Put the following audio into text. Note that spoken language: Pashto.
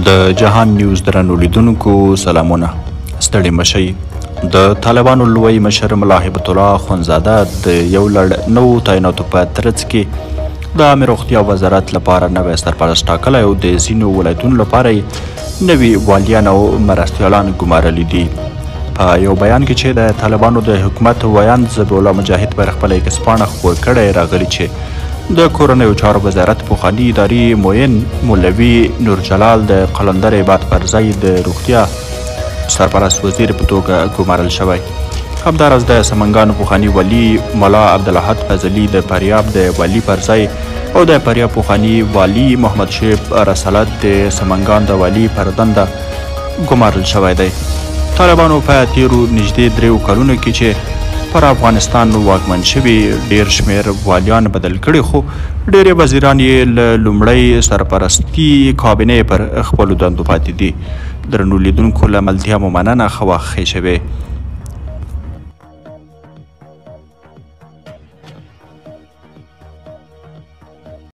د جهان نیوز درنو لیدونکو سلامونه. ستړي مشئ. د طالبانو لوی مشر ملا هیبت الله اخندزاده د یو لړ نوو تعیناتو په ترڅ کې د عامه روغتیا وزارت لپاره نوی سرپرست ټاکلی او د ځینو ولایتونو لپاره یې نوي والیان او مرستیالان ګمارلي دي. په یو بیان کې چې د طالبانو د حکومت ویاند ذبیح الله مجاهد پر خپله ایکس پاڼه خپور کړی راغلي چې د کورنیو چارو وزارت پخواني اداري معین مولوي نورجلال د قلندر عباد پر ځای د روغتیا سرپرست وزیر په توګه ګمارل شوی. همداراز د سمنګانو پخواني والي ملا عبدالاحد فضلي د فاریاب د والي پر ځای او د فاریاب پخواني والي محمد شیب رسالت د سمنګان د والي پر دنده ګمارل شوی دی. طالبانو په تیرو نږدې 3 کلونو کې چې پر افغانستان واکمن شوي ډیر شمیر والیان بدل کړي، خو ډیرې وزیران یې له لومړۍ سرپرستي کابینې پر خپلو دندو پاتې دي. درنو لیدونکو له ملتیا مو مننه، ښه وخت ښې شوې.